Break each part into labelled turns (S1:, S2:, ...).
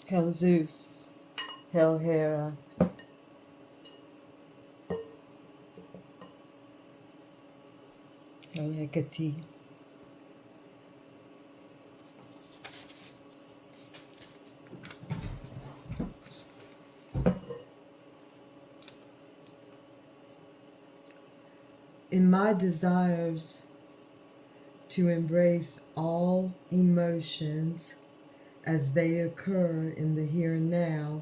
S1: Hail Zeus, Hail Hera, Hail Hecate. In my desires to embrace all emotions as they occur in the here and now,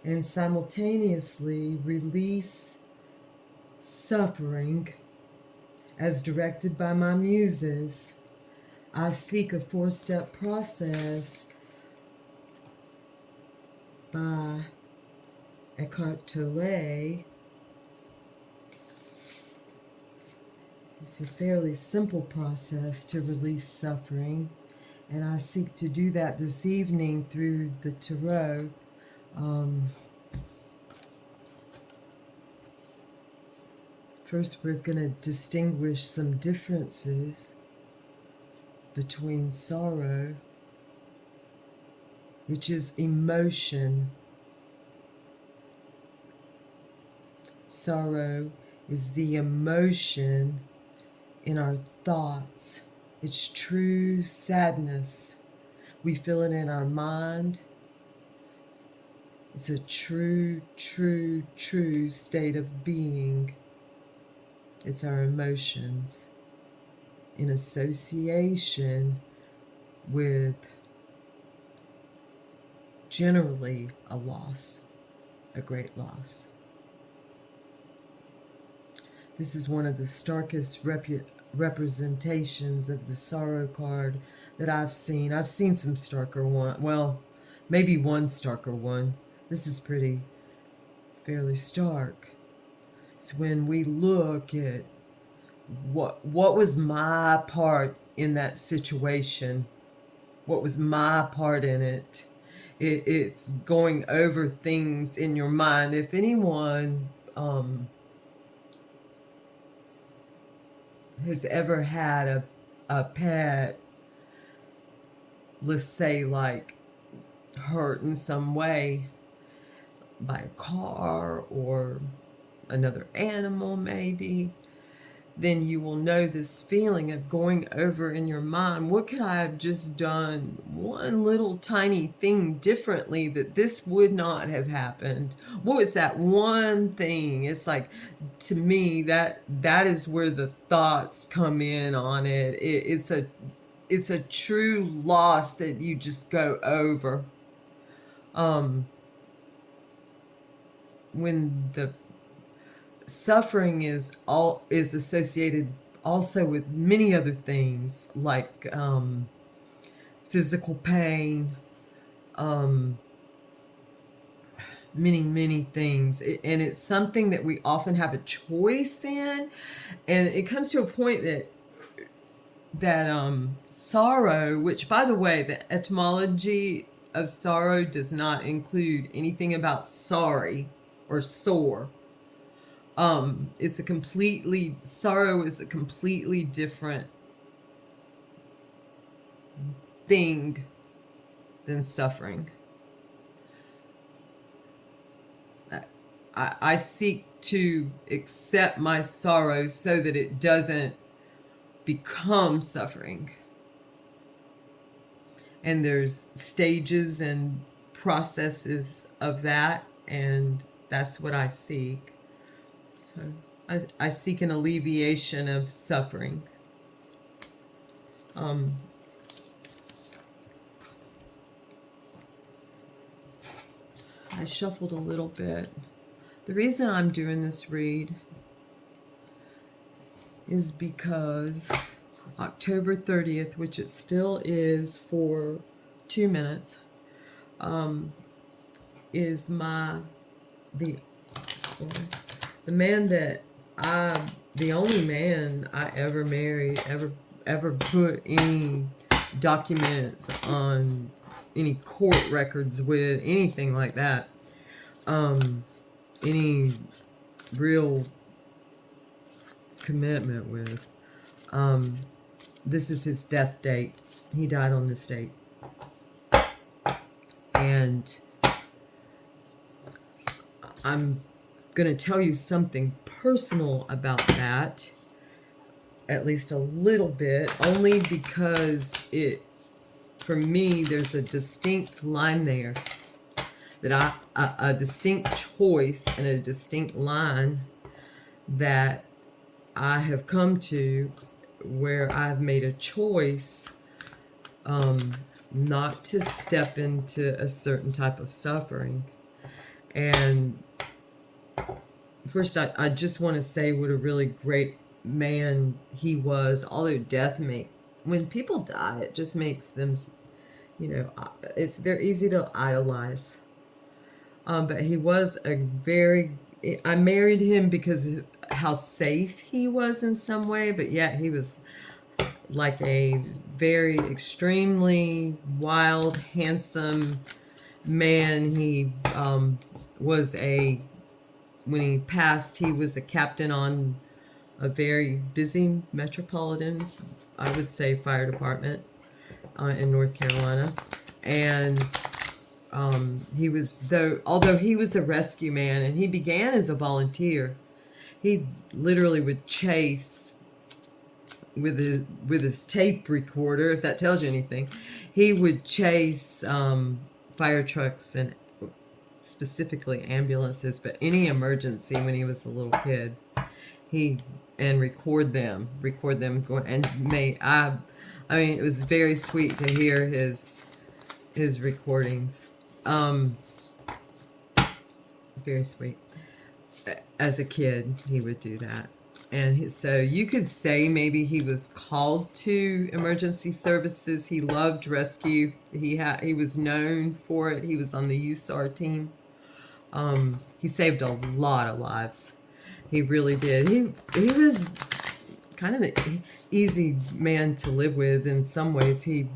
S1: and simultaneously release suffering as directed by my muses, I seek a four-step process by Eckhart Tolle. It's a fairly simple process to release suffering, and I seek to do that this evening through the Tarot. First, we're going to distinguish some differences between sorrow, which is emotion. Sorrow is the emotion in our thoughts. It's true sadness. We feel it in our mind. It's a true, true, true state of being. It's our emotions in association with generally a loss, a great loss. This is one of the starkest representations of the sorrow card that I've seen. I've seen some starker one, well, maybe one starker one. This is fairly stark. It's when we look at what was my part in that situation. What was my part in it? It's going over things in your mind. If anyone has ever had a pet, let's say like hurt in some way by a car or another animal maybe, then you will know this feeling of going over in your mind, what could I have just done one little tiny thing differently that this would not have happened? What was that one thing? It's like, to me, that is where the thoughts come in on it. It's a true loss that you just go over. When the suffering is associated also with many other things like physical pain, many things, and it's something that we often have a choice in, and it comes to a point that sorrow, which by the way, the etymology of sorrow does not include anything about sorry or sore. Sorrow is a completely different thing than suffering. I seek to accept my sorrow so that it doesn't become suffering. And there's stages and processes of that, and that's what I seek. So I seek an alleviation of suffering. I shuffled a little bit. The reason I'm doing this read is because October 30th, which it still is for 2 minutes, is the man that the only man I ever married, ever put any documents on any court records with, anything like that, any real commitment with. This is his death date. He died on this date. And I'm going to tell you something personal about that, at least a little bit, only because for me, there's a distinct line there that a distinct choice and a distinct line that I have come to where I've made a choice not to step into a certain type of suffering. And first, I just want to say what a really great man he was. Although when people die, it just makes them, they're easy to idolize. But he was I married him because of how safe he was in some way, but yet he was like a very extremely wild, handsome man. He when he passed, he was a captain on a very busy metropolitan, I would say, fire department in North Carolina. And although he was a rescue man, and he began as a volunteer, he literally would chase with his tape recorder, if that tells you anything. He would chase fire trucks and specifically ambulances, but any emergency when he was a little kid, and record them going. And I mean, it was very sweet to hear his recordings. Very sweet. As a kid, he would do that. And so you could say maybe he was called to emergency services. He loved rescue. He was known for it. He was on the USAR team. He saved a lot of lives. He really did. He was kind of an easy man to live with in some ways. He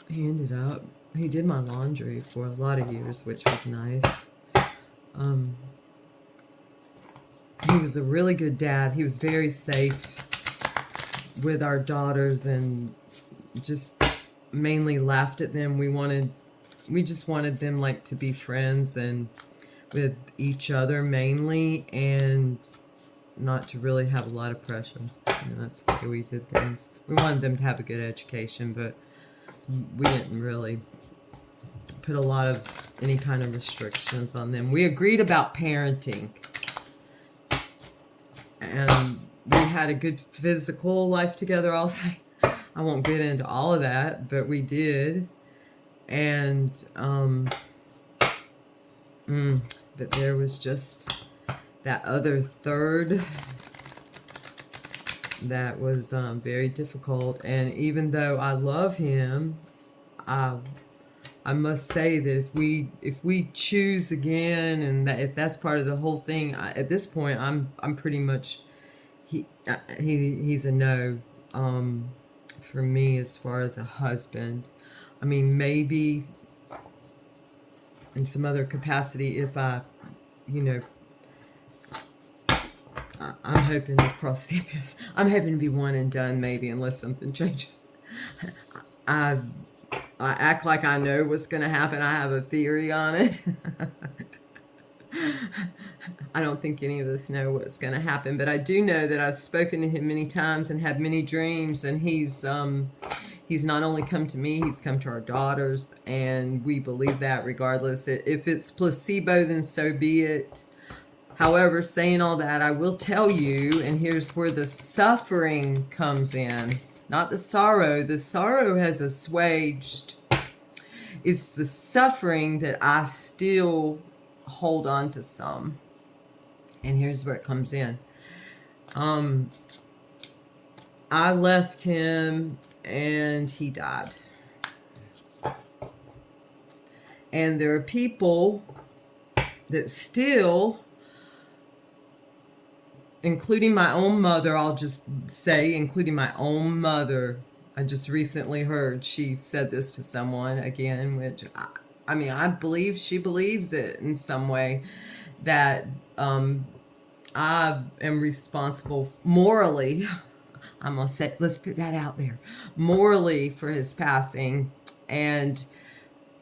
S1: did my laundry for a lot of years, which was nice. He was a really good dad. He was very safe with our daughters and just mainly laughed at them. We just wanted them like to be friends and with each other mainly, and not to really have a lot of pressure. That's the way we did things. We wanted them to have a good education, but we didn't really put a lot of any kind of restrictions on them. We agreed about parenting, and we had a good physical life together, I'll say. I won't get into all of that, but we did. And but there was just that other third that was very difficult. And even though I love him, I must say that if we choose again, and that if that's part of the whole thing, at this point I'm pretty much he's a no for me as far as a husband. I mean, maybe in some other capacity if I'm hoping to cross the abyss. I'm hoping to be one and done, maybe, unless something changes. I act like I know what's going to happen. I have a theory on it. I don't think any of us know what's going to happen, but I do know that I've spoken to him many times and had many dreams, and he's not only come to me, he's come to our daughters, and we believe that regardless. If it's placebo, then so be it. However, saying all that, I will tell you, and here's where the suffering comes in, not the sorrow. The sorrow has assuaged. It's the suffering that I still hold on to some. And here's where it comes in. I left him and he died. And there are people that still, including my own mother, I'll just say, including my own mother. I just recently heard she said this to someone again, which I believe she believes it in some way, that I am responsible morally. I'm going to say, let's put that out there, morally, for his passing. And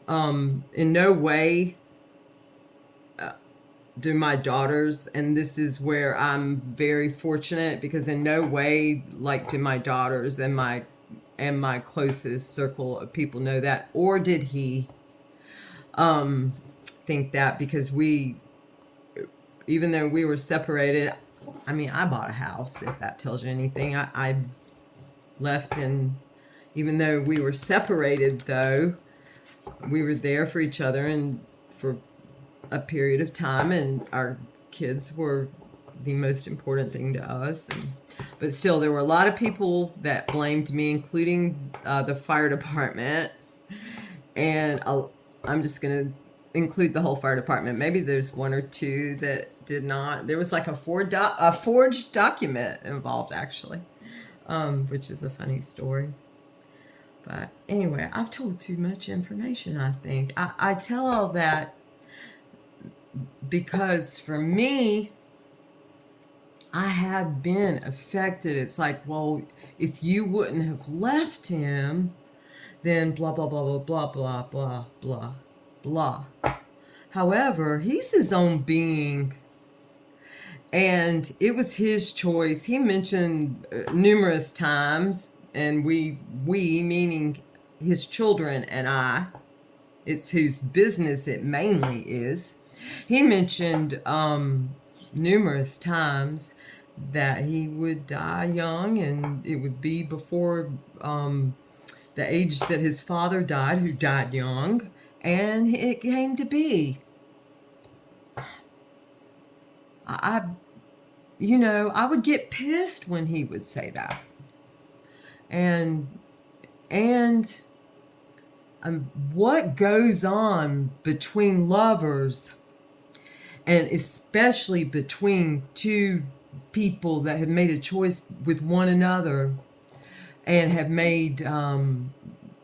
S1: in no way do my daughters, and this is where I'm very fortunate, because in no way like do my daughters and my closest circle of people know that, or did he think that, because even though we were separated, I mean, I bought a house, if that tells you anything. I left, and even though we were separated, though, we were there for each other and for a period of time, and our kids were the most important thing to us. But still, there were a lot of people that blamed me, including the fire department. And I'm just going to include the whole fire department. Maybe there's one or two that did not. There was like a forged document involved, actually, which is a funny story. But anyway, I've told too much information, I think. I tell all that because for me, I had been affected. It's like, well, if you wouldn't have left him, then blah, blah, blah, blah, blah, blah, blah, blah, blah. However, he's his own being, and it was his choice. He mentioned numerous times, and we meaning his children and I, it's whose business it mainly is. He mentioned numerous times that he would die young, and it would be before the age that his father died, who died young, and it came to be. I would get pissed when he would say that. And what goes on between lovers, and especially between two people that have made a choice with one another and have made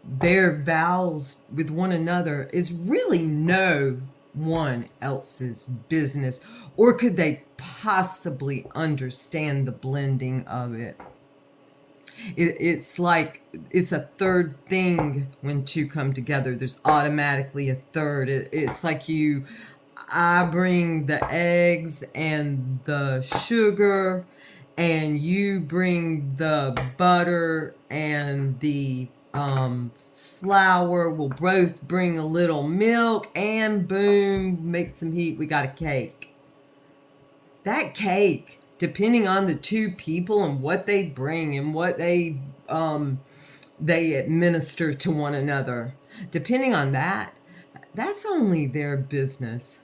S1: their vows with one another, is really no one else's business. Or could they possibly understand the blending of it? It's like it's a third thing. When two come together, there's automatically a third. It's like I bring the eggs and the sugar, and you bring the butter and the flour. We'll both bring a little milk, and boom, make some heat. We got a cake. That cake, depending on the two people and what they bring and what they administer to one another, depending on that, that's only their business.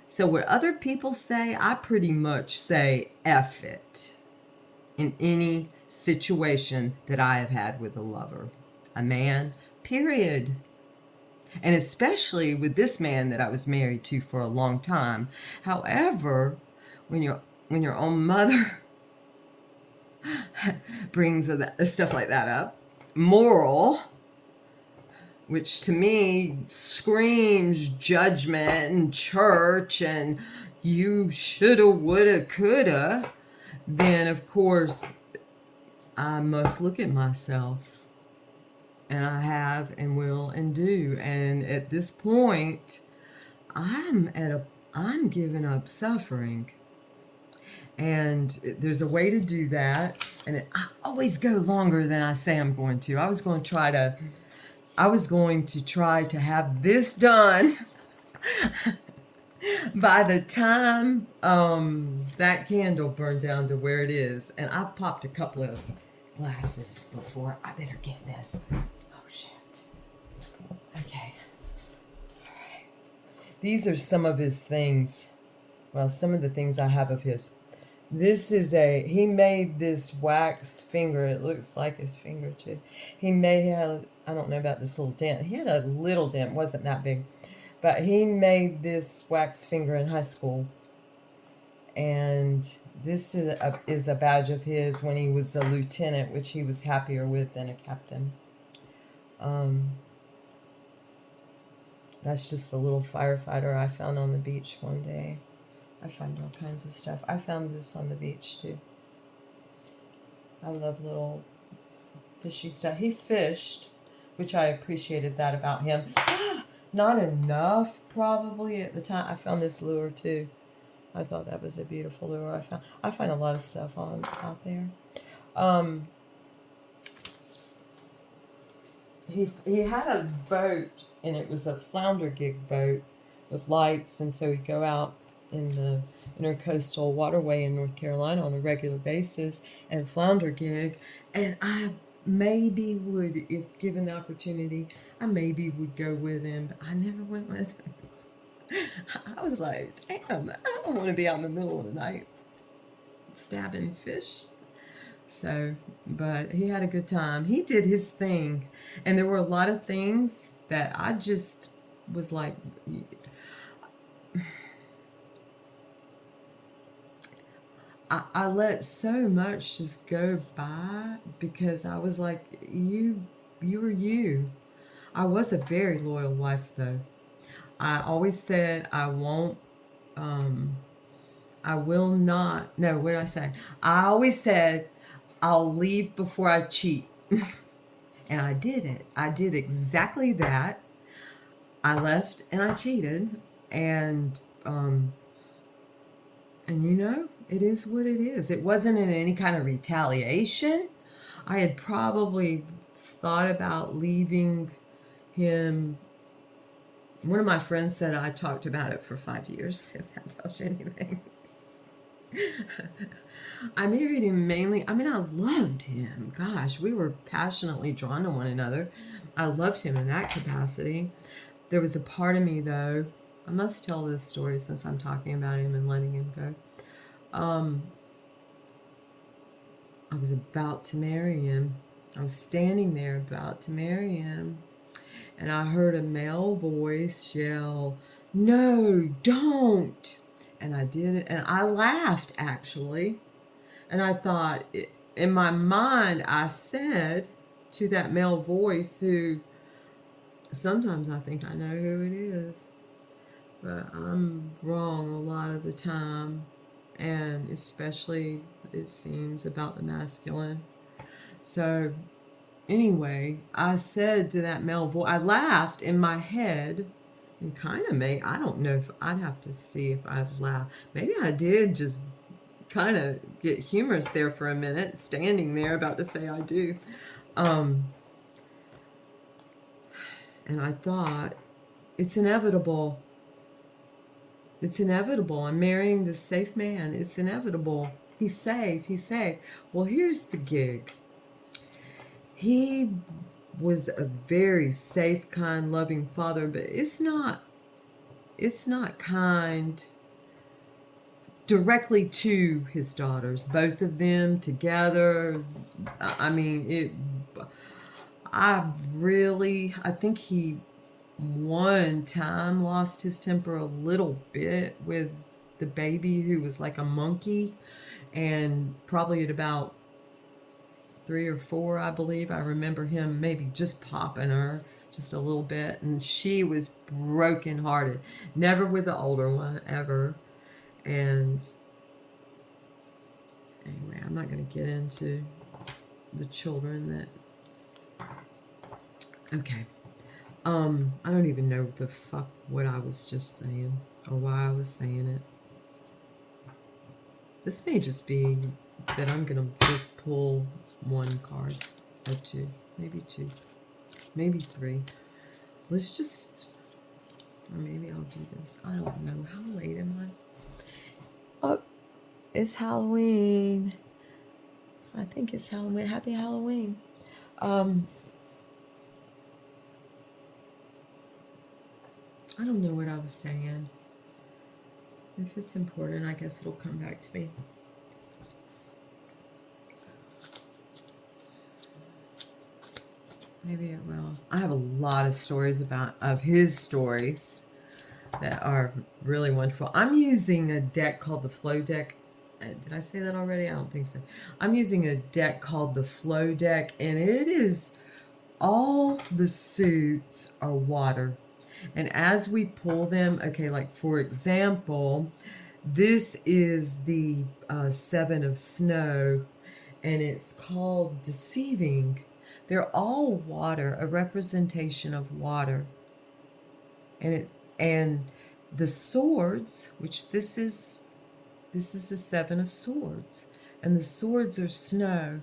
S1: So what other people say, I pretty much say F it in any situation that I have had with a lover, a man, period. And especially with this man that I was married to for a long time. However, when your own mother brings stuff like that up, moral, which to me screams judgment and church and you shoulda, woulda, coulda, then of course I must look at myself. And I have and will and do. And at this point, I'm giving up suffering. And there's a way to do that. And I always go longer than I say I'm going to. I was going to try to have this done by the time that candle burned down to where it is. And I popped a couple of glasses before. I better get this. Oh, shit. Okay. All right. These are some of his things. Well, some of the things I have of his. This is he made this wax finger. It looks like his finger too. He may have, I don't know about this little dent. He had a little dent, wasn't that big. But he made this wax finger in high school. And this is a badge of his when he was a lieutenant, which he was happier with than a captain. That's just a little firefighter I found on the beach one day. I find all kinds of stuff. I found this on the beach too. I love little fishy stuff. He fished which I appreciated that about him. Not enough, probably, at the time. I found this lure, too. I thought that was a beautiful lure. I find a lot of stuff out there. He had a boat, and it was a flounder gig boat with lights, and so he'd go out in the intercoastal waterway in North Carolina on a regular basis and flounder gig. And I maybe would, if given the opportunity, I maybe would go with him, but I never went with him. I was like, damn, I don't want to be out in the middle of the night stabbing fish. So, but he had a good time. He did his thing. And there were a lot of things that I just was like, I let so much just go by because I was like, you were you. I was a very loyal wife, though. I always said I won't, I will not, no, what did I say? I always said I'll leave before I cheat. And I did it. I did exactly that. I left and I cheated. And you know, it is what it is. It wasn't in any kind of retaliation. I had probably thought about leaving him. One of my friends said I talked about it for 5 years, if that tells you anything. I married him mainly, I mean, I loved him. Gosh, we were passionately drawn to one another. I loved him in that capacity. There was a part of me, though, I must tell this story since I'm talking about him and letting him go. I was about to marry him. I was standing there about to marry him, and I heard a male voice yell, "No, don't!" And I did it, and I laughed, actually. And I thought, in my mind, I said to that male voice, who sometimes I think I know who it is, but I'm wrong a lot of the time, and especially, it seems, about the masculine. So anyway, I said to that male voice, I laughed in my head and kind of made, I don't know if I'd have to see if I'd laughed. Maybe I did just kind of get humorous there for a minute, standing there about to say I do. And I thought, it's inevitable. It's inevitable. I'm marrying this safe man. It's inevitable. He's safe. He's safe. Well, here's the gig. He was a very safe, kind, loving father, but it's not kind directly to his daughters, both of them together. I mean, I think he one time lost his temper a little bit with the baby, who was like a monkey, and probably at about 3 or 4, I believe, I remember him maybe just popping her just a little bit, and she was brokenhearted. Never with the older one, ever. And anyway, I'm not going to get into the children that... Okay. I don't even know the fuck what I was just saying, or why I was saying it. This may just be that I'm going to just pull one card, or 2, maybe 2, maybe 3. Let's just, or maybe I'll do this. I don't know. How late am I? Oh, it's Halloween. I think it's Halloween. Happy Halloween. I don't know what I was saying. If it's important, I guess it'll come back to me. Maybe it will. I have a lot of stories of his stories that are really wonderful. I'm using a deck called the Flow Deck. Did I say that already? I don't think so. I'm using a deck called the Flow Deck, and it is, all the suits are water. And as we pull them, okay, like for example, this is the 7 of Snow, and it's called Deceiving. They're all water, a representation of water. And the swords, which this is the Seven of Swords, and the swords are snow.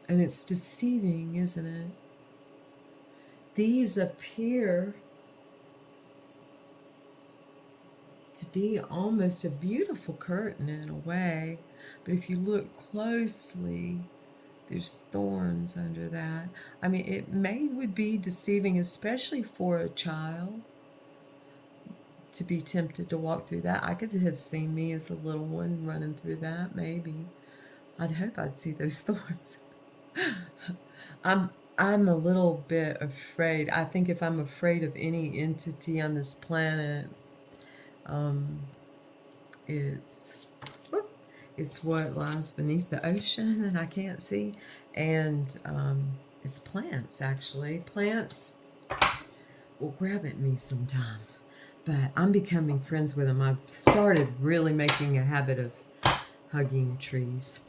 S1: And it's deceiving, isn't it? These appear to be almost a beautiful curtain in a way, but if you look closely, there's thorns under that. I mean, it would be deceiving, especially for a child, to be tempted to walk through that. I could have seen me as a little one running through that, maybe. I'd hope I'd see those thorns. I'm a little bit afraid. I think if I'm afraid of any entity on this planet, it's what lies beneath the ocean that I can't see, and it's plants. Actually, plants will grab at me sometimes, but I'm becoming friends with them. I've started really making a habit of hugging trees.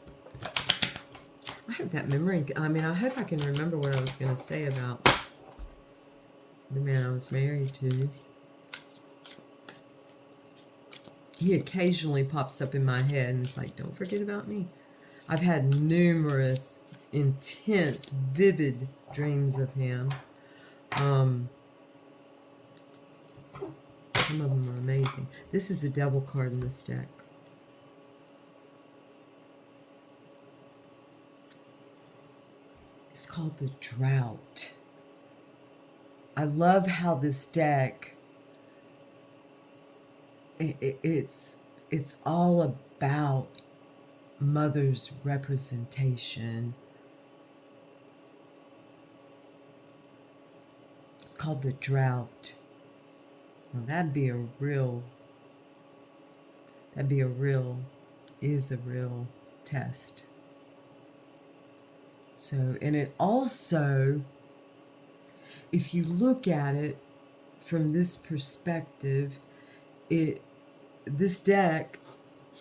S1: I hope that memory, I hope I can remember what I was going to say about the man I was married to. He occasionally pops up in my head and it's like, don't forget about me. I've had numerous, intense, vivid dreams of him. Some of them are amazing. This is the devil card in this deck. It's called the Drought. I love how this deck, it's all about mother's representation. It's called the Drought. Now that'd be a real test. So, and it also, if you look at it from this perspective, this deck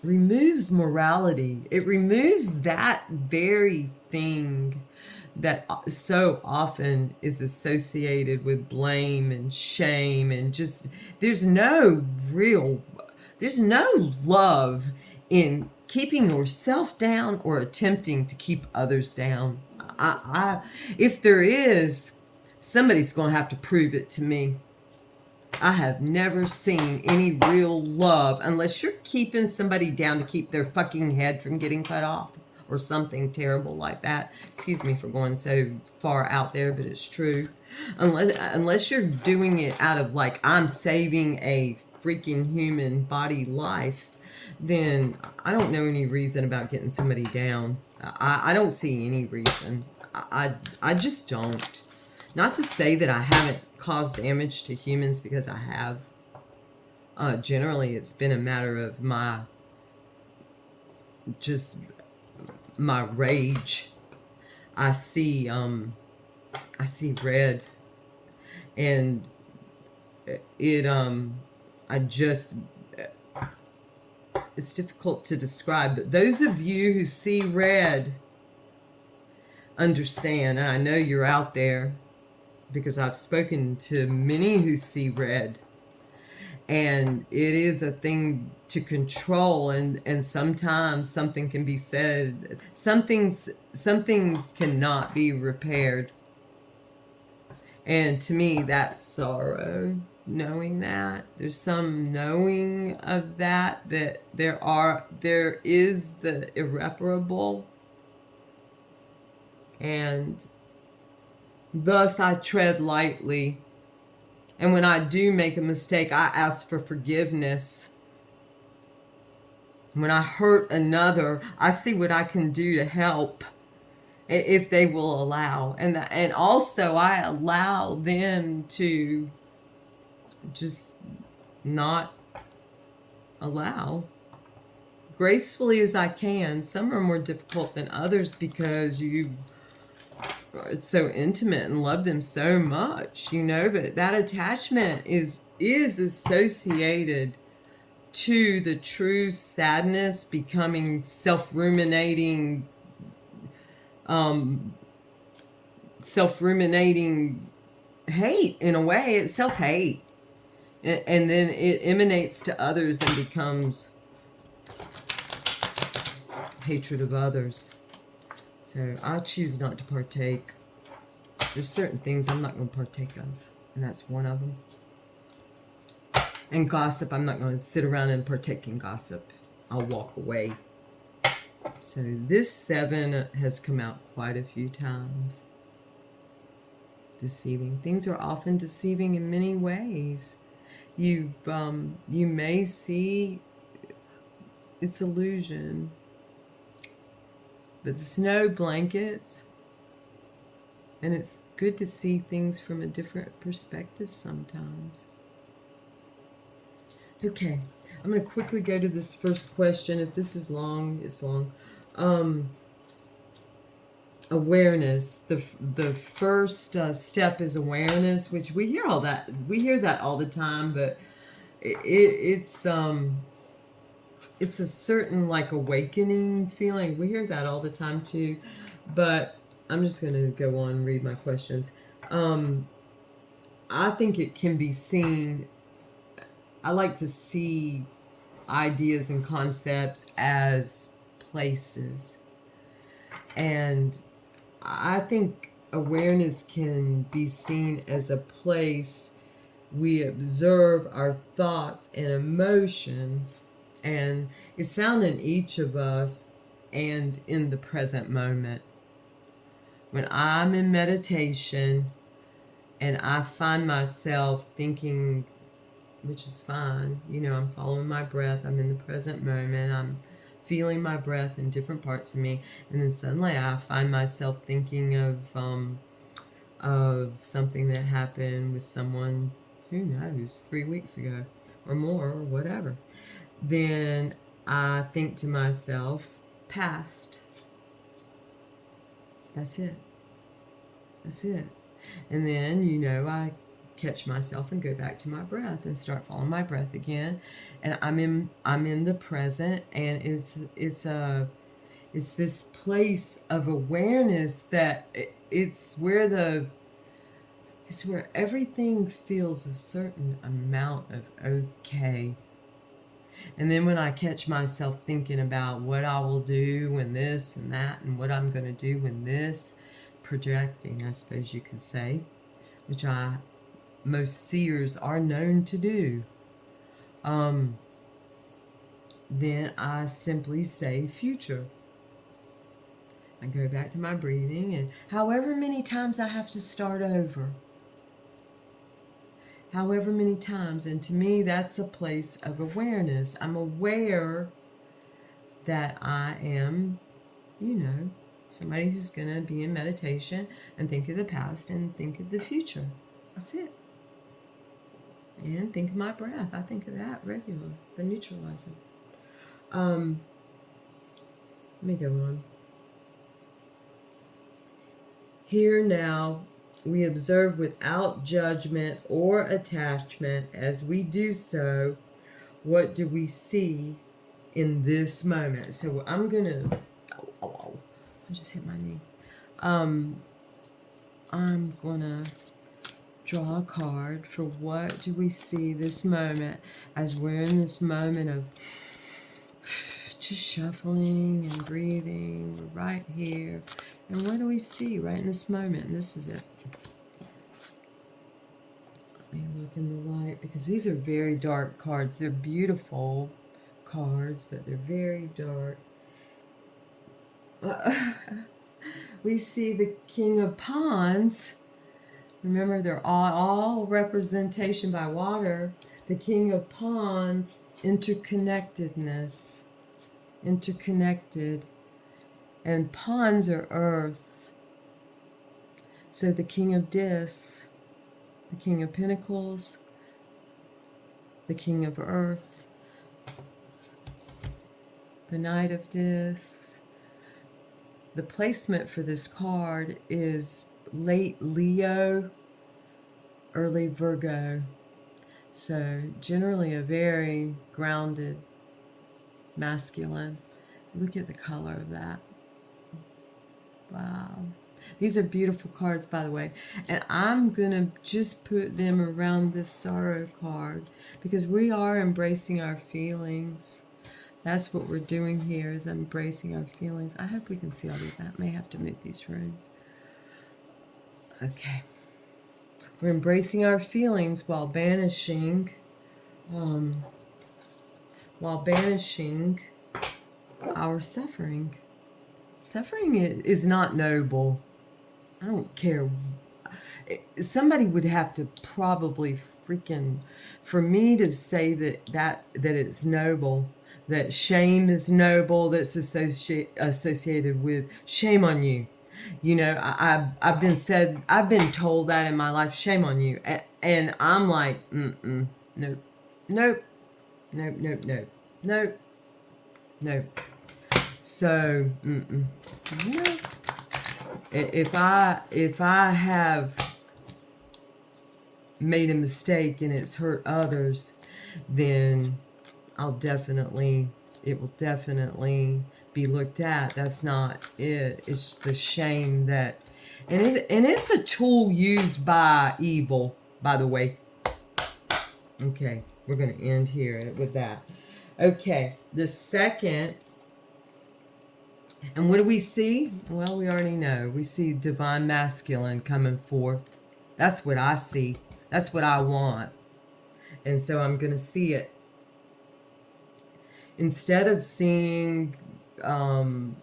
S1: removes morality. It removes that very thing that so often is associated with blame and shame, and just there's no love in keeping yourself down or attempting to keep others down. If there is, somebody's going to have to prove it to me. I have never seen any real love unless you're keeping somebody down to keep their fucking head from getting cut off or something terrible like that. Excuse me for going so far out there, but it's true. Unless you're doing it out of like, I'm saving a freaking human body life, then I don't know any reason about getting somebody down. I don't see any reason. I just don't. Not to say that I haven't caused damage to humans, because I have. Generally, it's been a matter of my rage. I see red, and it's difficult to describe, but those of you who see red understand, and I know you're out there because I've spoken to many who see red, and it is a thing to control, and sometimes something can be said, some things cannot be repaired, and to me that's sorrow. Knowing that there's some knowing of that there is the irreparable, and thus I tread lightly, and when I do make a mistake, I ask for forgiveness. When I hurt another, I see what I can do to help, if they will allow, and also I allow them to just not allow, gracefully as I can. Some are more difficult than others because it's so intimate and love them so much, but that attachment is associated to the true sadness, becoming self-ruminating, self-ruminating hate. In a way, it's self-hate, and then it emanates to others and becomes hatred of others. So I choose not to partake. There's certain things I'm not going to partake of, and that's one of them. And gossip, I'm not going to sit around and partake in gossip. I'll walk away. So this 7 has come out quite a few times. Deceiving. Things are often deceiving in many ways. You may see it's illusion, but snow blankets, and it's good to see things from a different perspective sometimes. Okay, I'm going to quickly go to this first question. If this is long, it's long. Awareness. The first step is awareness, which we hear all that. We hear that all the time, but it's a certain like awakening feeling. We hear that all the time too, but I'm just going to go on and read my questions. I think it can be seen. I like to see ideas and concepts as places. And I think awareness can be seen as a place we observe our thoughts and emotions, and it's found in each of us and in the present moment. When I'm in meditation and I find myself thinking, which is fine, I'm following my breath, I'm in the present moment, I'm feeling my breath in different parts of me, and then suddenly I find myself thinking of something that happened with someone, who knows, 3 weeks ago or more or whatever. Then I think to myself, past. That's it. And then, I catch myself and go back to my breath and start following my breath again, and I'm in the present, and it's this place of awareness that it's where everything feels a certain amount of okay. And then when I catch myself thinking about what I will do when this and that, and what I'm going to do when this, projecting, I suppose you could say, which most seers are known to do, then I simply say future. I go back to my breathing, and however many times I have to start over, however many times, and to me that's a place of awareness. I'm aware that I am, somebody who's going to be in meditation and think of the past and think of the future. That's it. And think of my breath. I think of that regularly, the neutralizer. Let me go on. Here now, we observe without judgment or attachment. As we do so, what do we see in this moment? So I'm going to... I just hit my knee. I'm going to draw a card for what do we see this moment as we're in this moment of just shuffling and breathing. We're right here. And what do we see right in this moment? And this is it. Let me look in the light, because these are very dark cards. They're beautiful cards, but they're very dark. We see the King of Wands. Remember, they're all representation by water. The King of Wands, interconnectedness. Interconnected. And Wands are earth. So the King of Discs, the King of Pentacles, the King of Earth, the Knight of Discs. The placement for this card is late Leo, early Virgo. So generally a very grounded masculine. Look at the color of that. Wow. These are beautiful cards, by the way. And I'm going to just put them around this sorrow card because we are embracing our feelings. That's what we're doing here, is embracing our feelings. I hope we can see all these. I may have to move these rooms. Okay. We're embracing our feelings while banishing our suffering. Suffering is not noble. I don't care. Somebody would have to probably freaking, for me to say that it's noble, that shame is noble, that's associated with shame on you. You know, I've been told that in my life, shame on you, and I'm like, nope, nope, nope, nope, nope, nope, nope. So, no. If I have made a mistake and it's hurt others, then it will definitely be looked at. That's not it. It's the shame that, and it's a tool used by evil, by the way. Okay, we're going to end here with that. Okay, the second, and what do we see? Well, we already know. We see divine masculine coming forth. That's what I see. That's what I want. And so I'm going to see it. Instead of seeing, I'm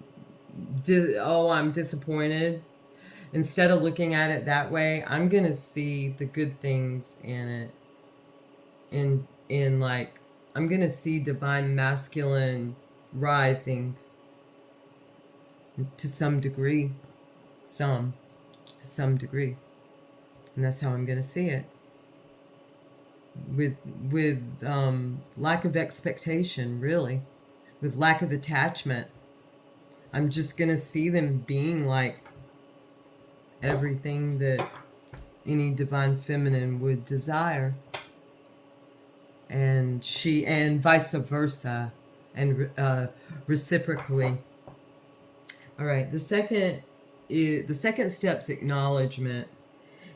S1: disappointed. Instead of looking at it that way, I'm going to see the good things in it. In like, I'm going to see divine masculine rising to some degree. To some degree. And that's how I'm going to see it. With lack of expectation, really. With lack of attachment. I'm just going to see them being like everything that any divine feminine would desire. And vice versa. And reciprocally. All right, the second step's acknowledgement.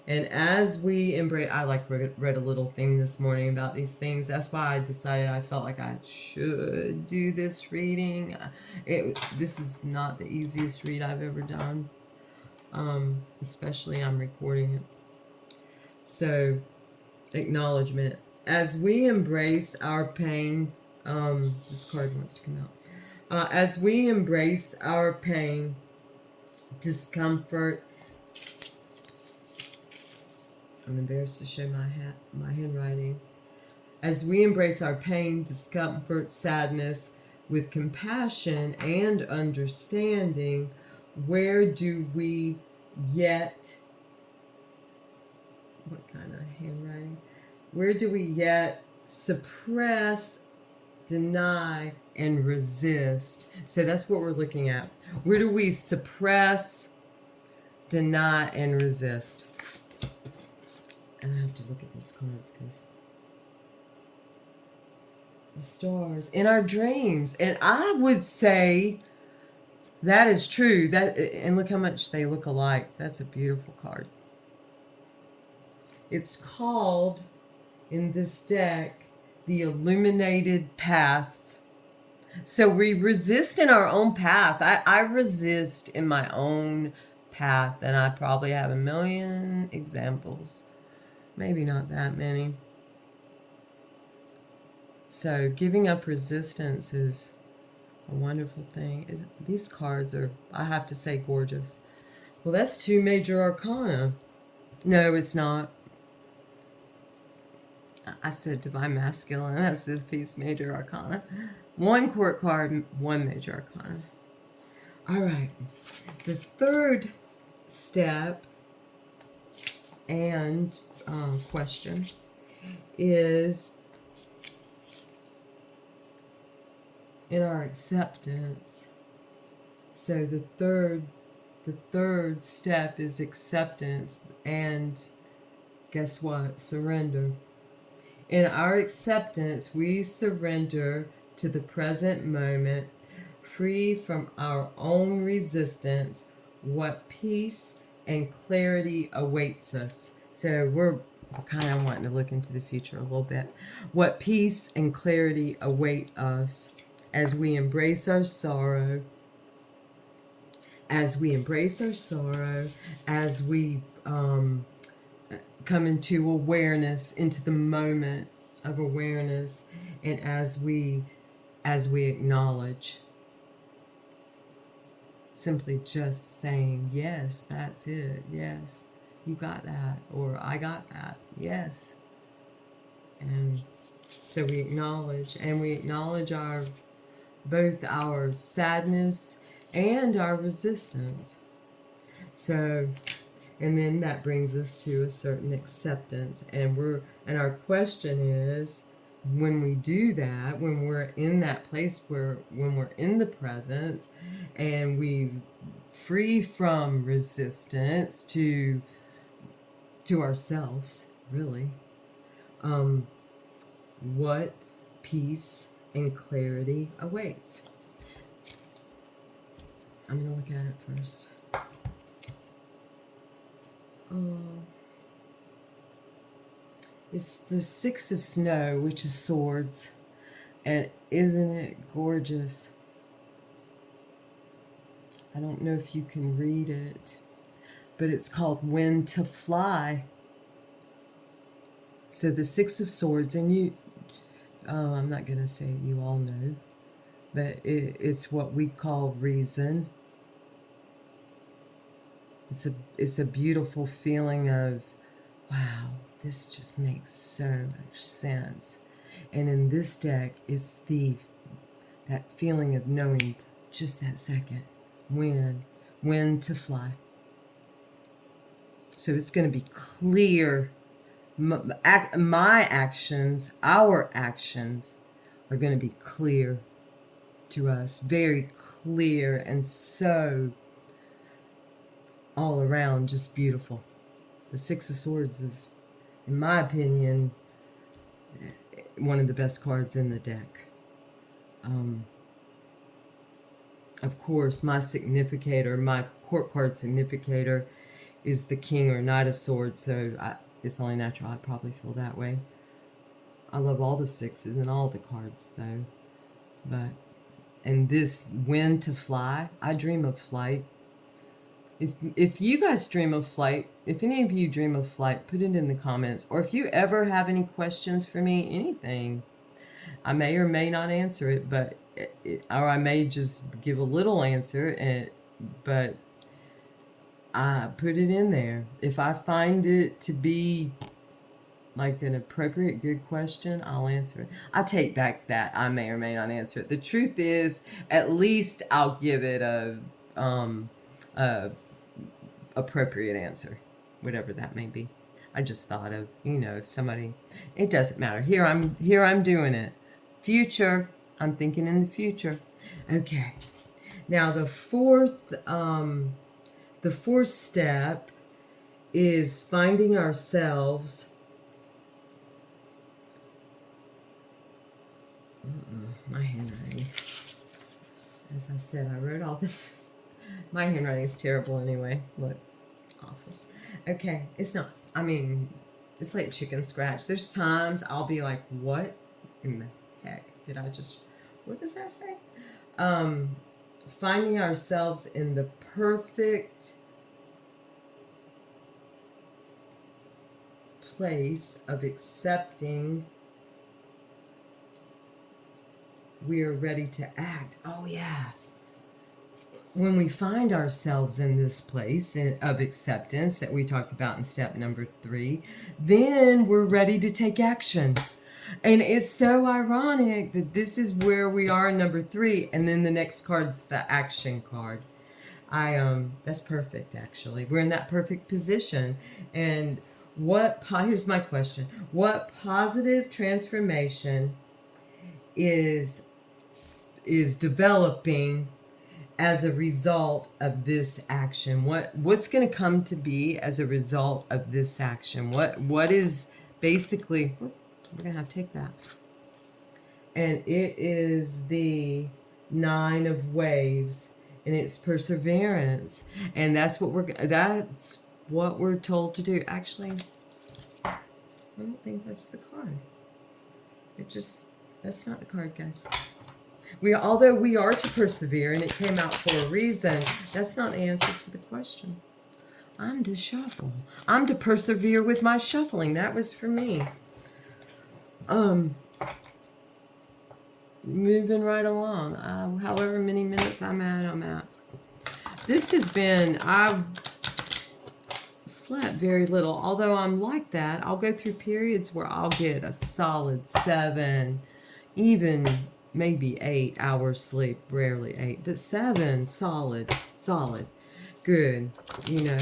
S1: And as we embrace, I read a little thing this morning about these things. That's why I decided I felt like I should do this reading. This is not the easiest read I've ever done. Especially I'm recording it. So, acknowledgement. As we embrace our pain, this card wants to come out. As we embrace our pain, discomfort, I'm embarrassed to show my handwriting. As we embrace our pain, discomfort, sadness with compassion and understanding, where do we yet, what kind of handwriting? Where do we yet suppress, deny, and resist? So that's what we're looking at. Where do we suppress, deny, and resist? And I have to look at these cards because the stars in our dreams. And I would say that is true. And look how much they look alike. That's a beautiful card. It's called, in this deck, the Illuminated Path. So we resist in our own path. I resist in my own path, and I probably have a million examples. Maybe not that many. So giving up resistance is a wonderful thing. These cards are, I have to say, gorgeous. Well, that's 2 major arcana. No, it's not. I said divine masculine. I said piece major arcana. 1 court card, 1 major arcana. All right. The third step and question is in our acceptance. So the third step is acceptance, and guess what? Surrender. In our acceptance, we surrender to the present moment, free from our own resistance, what peace and clarity awaits us. So we're kind of wanting to look into the future a little bit. What peace and clarity await us as we embrace our sorrow, as we come into awareness, into the moment of awareness, and as we acknowledge, simply just saying, yes, that's it, yes, you got that, or I got that, yes. And so we acknowledge our both our sadness and our resistance. So, and then that brings us to a certain acceptance. And our question is, when we do that, when we're in that place when we're in the presence and we free from resistance to ourselves, really, what peace and clarity awaits? I'm going to look at it first. It's the Six of Snow, which is swords. And isn't it gorgeous? I don't know if you can read it, but it's called When to Fly. So the Six of Swords, and I'm not going to say you all know, but it's what we call reason. It's a beautiful feeling of, wow, this just makes so much sense. And in this deck, it's that feeling of knowing just that second when to fly. So it's going to be clear. My actions, our actions, are going to be clear to us, very clear, and so all around just beautiful. The Six of Swords is, in my opinion, one of the best cards in the deck. Of course, my significator, my court card significator, is the King or Knight of Swords, so it's only natural I probably feel that way. I love all the sixes and all the cards, though. And this When to Fly, I dream of flight. If you guys dream of flight, if any of you dream of flight, put it in the comments. Or if you ever have any questions for me, anything, I may or may not answer it, or I may just give a little answer, but I put it in there. If I find it to be like an appropriate, good question, I'll answer it. I take back that I may or may not answer it. The truth is, at least I'll give it a appropriate answer, whatever that may be. I just thought of, somebody. It doesn't matter. Here I'm doing it. Future. I'm thinking in the future. Okay. Now the fourth step is finding ourselves. My handwriting. As I said, I wrote all this. My handwriting is terrible anyway. Look, awful. Okay, it's not. I mean, it's like chicken scratch. There's times I'll be like, what in the heck did I just, what does that say? Finding ourselves in the perfect place of accepting we are ready to act. Oh, yeah. When we find ourselves in this place of acceptance that we talked about in step number 3, then we're ready to take action. And it's so ironic that this is where we are in number 3, and then the next card's the action card. That's perfect, actually. We're in that perfect position. And here's my question. What positive transformation is developing as a result of this action? What's going to come to be as a result of this action? What is basically, we're going to have to take that. And it is the 9 of Waves. and it's perseverance, and that's what we're told to do. Actually, I don't think that's the card. That's not the card, guys. Although we are to persevere, and it came out for a reason, that's not the answer to the question. I'm to shuffle. I'm to persevere with my shuffling. That was for me. Moving right along. However many minutes I'm at. This has been, I've slept very little. Although I'm like that, I'll go through periods where I'll get a solid 7, even maybe 8 hours sleep. Rarely 8, but 7 solid. Good. You know,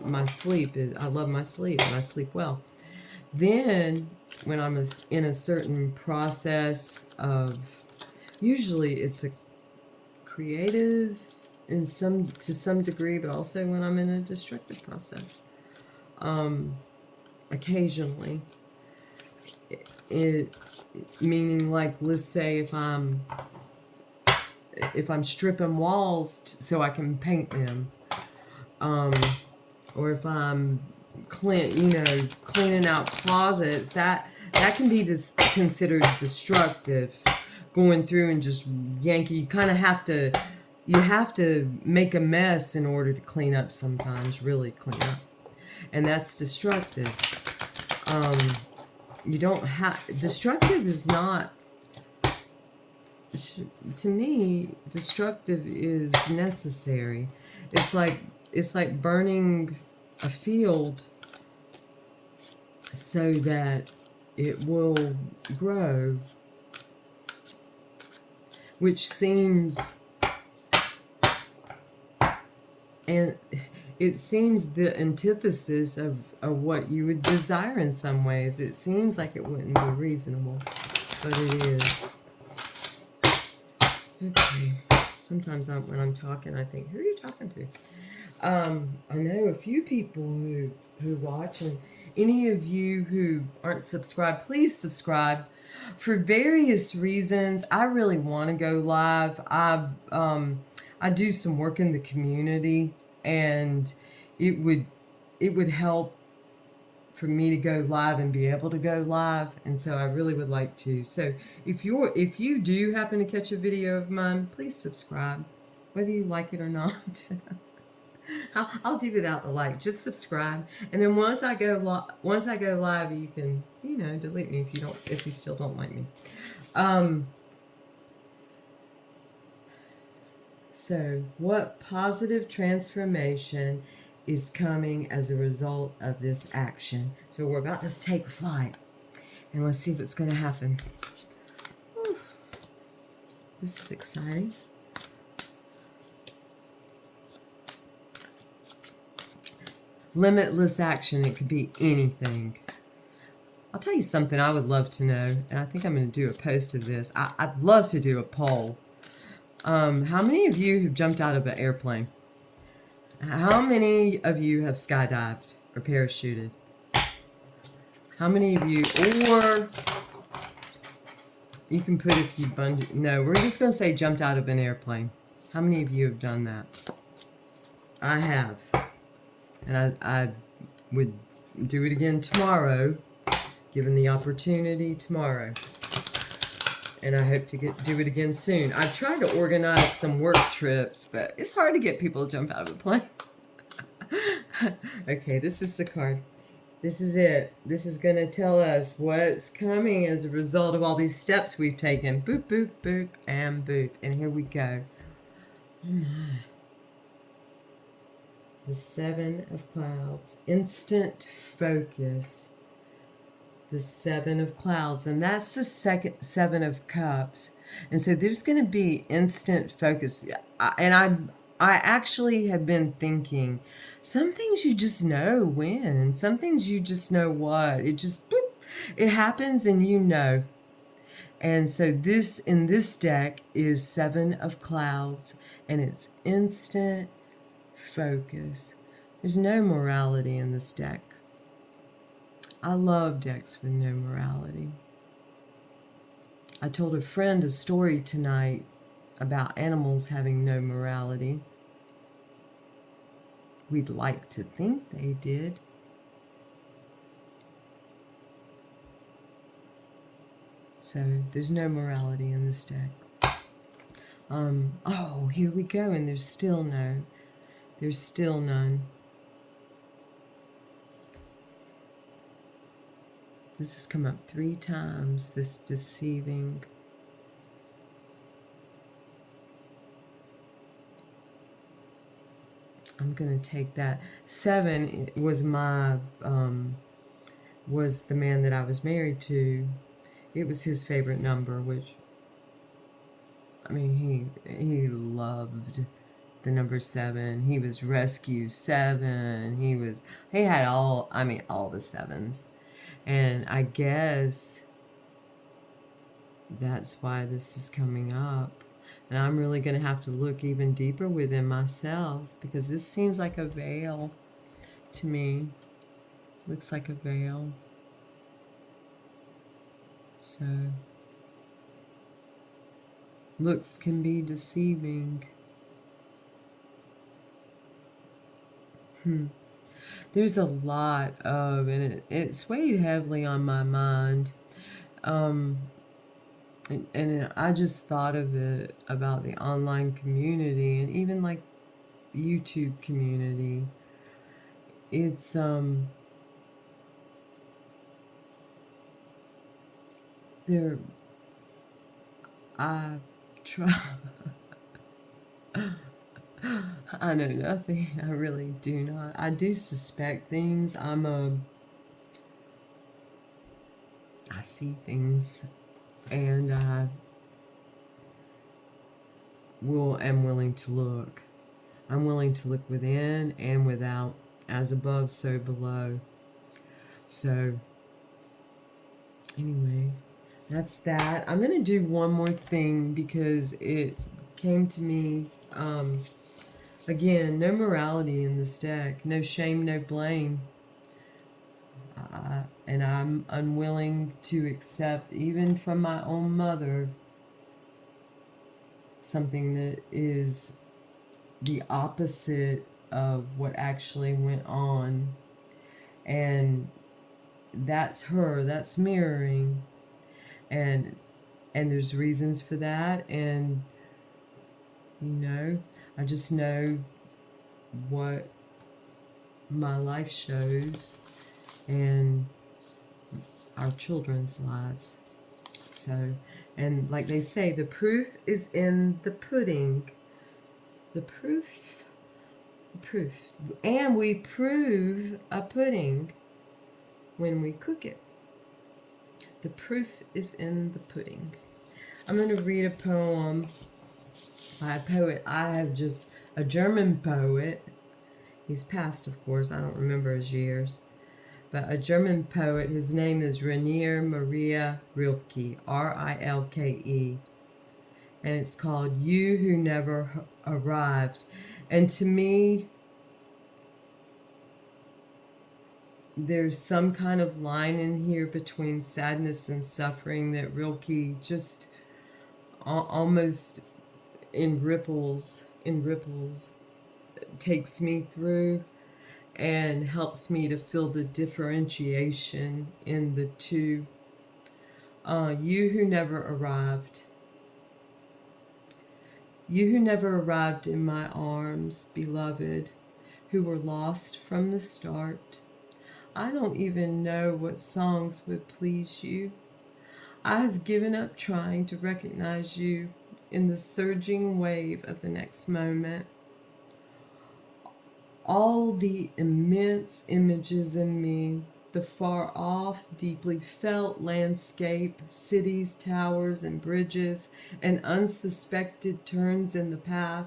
S1: my sleep is, I love my sleep, and I sleep well. Then when I'm in a certain process of, usually it's a creative to some degree, but also when I'm in a destructive process. Occasionally, it meaning, like, let's say if I'm stripping walls so I can paint them, or if I'm cleaning out closets, that can be considered destructive. Going through and just yanking, you have to make a mess in order to clean up sometimes, really clean up. And that's destructive. Destructive is not, to me, destructive is necessary. It's like burning a field so that it will grow, which seems, and it seems the antithesis of what you would desire in some ways. It seems like it wouldn't be reasonable, but it is. Okay. Sometimes when I'm talking, I think, who are you talking to? I know a few people who watch, and any of you who aren't subscribed, please subscribe. For various reasons, I really want to go live. I do some work in the community, and it would help for me to go live and be able to go live, and so I really would like to. So if you do happen to catch a video of mine, please subscribe, whether you like it or not. I'll do without the like. Just subscribe, and then once I go live, you can delete me if you still don't like me. So what positive transformation is coming as a result of this action? So we're about to take flight, and let's see what's going to happen. Whew. This is exciting. Limitless action. It could be anything. I'll tell you something I would love to know, and I think I'm going to do a post of this. I'd love to do a poll. How many of you have jumped out of an airplane? How many of you have skydived or parachuted? How many of you, or you can put if you bungee. No, we're just going to say jumped out of an airplane. How many of you have done that? I have. And I would do it again tomorrow, given the opportunity tomorrow. And I hope to do it again soon. I've tried to organize some work trips, but it's hard to get people to jump out of a plane. Okay, this is the card. This is it. This is going to tell us what's coming as a result of all these steps we've taken. Boop, boop, boop, and boop. And here we go. Oh my. The 7 of Clouds. Instant focus. The 7 of Clouds. And that's the second 7 of Cups. And so there's going to be instant focus. And I actually have been thinking, some things you just know when. Some things you just know what. It just, boop, it happens and you know. And so this, in this deck, is 7 of Clouds. And it's instant focus. There's no morality in this deck. I love decks with no morality. I told a friend a story tonight about animals having no morality. We'd like to think they did. So there's no morality in this deck. Oh, here we go, and there's still none. This has come up 3 times, this deceiving. I'm going to take that. 7 was was the man that I was married to. It was his favorite number, which, I mean, he loved the number 7. He was rescue 7. He had all the 7s. And I guess that's why this is coming up. And I'm really going to have to look even deeper within myself, because this seems like a veil to me. Looks like a veil. So, looks can be deceiving. There's a lot of, and it's weighed heavily on my mind. And I just thought of it about the online community and even like YouTube community. It's there. I try. I know nothing. I really do not. I do suspect things. I see things, and I am willing to look. I'm willing to look within and without, as above, so below. So, anyway, that's that. I'm going to do one more thing because it came to me. Again, no morality in this deck. No shame, no blame. And I'm unwilling to accept, even from my own mother, something that is the opposite of what actually went on. And that's her, that's mirroring. And there's reasons for that. And, I just know what my life shows and our children's lives. So, and like they say, the proof is in the pudding. The proof. And we prove a pudding when we cook it. The proof is in the pudding. I'm going to read a poem by a poet. I have just a German poet. He's passed, of course. I don't remember his years. But a German poet. His name is Rainer Maria Rilke, Rilke. And it's called You Who Never Arrived. And to me, there's some kind of line in here between sadness and suffering that Rilke just almost in ripples takes me through and helps me to feel the differentiation in the two. You who never arrived. You who never arrived in my arms, beloved, who were lost from the start. I don't even know what songs would please you. I have given up trying to recognize you in the surging wave of the next moment. All the immense images in me, the far off, deeply felt landscape, cities, towers, and bridges, and unsuspected turns in the path,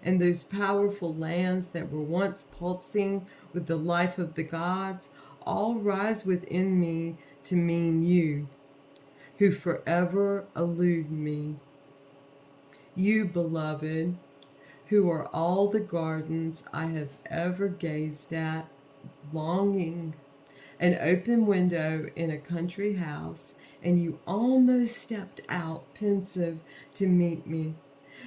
S1: and those powerful lands that were once pulsing with the life of the gods, all rise within me to mean you, who forever elude me. You, beloved, who are all the gardens I have ever gazed at, longing, an open window in a country house, and you almost stepped out pensive to meet me,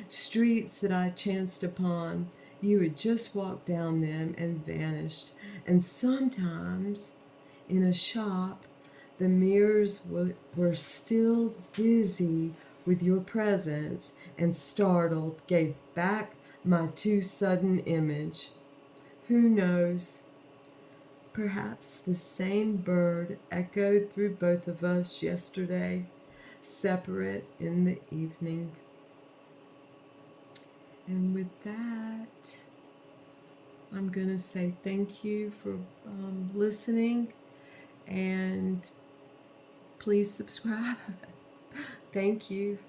S1: streets that I chanced upon, you had just walked down them and vanished. And sometimes in a shop, the mirrors were still dizzy with your presence and startled, gave back my too sudden image. Who knows? Perhaps the same bird echoed through both of us yesterday, separate in the evening. And with that, I'm going to say thank you for listening, and please subscribe. Thank you.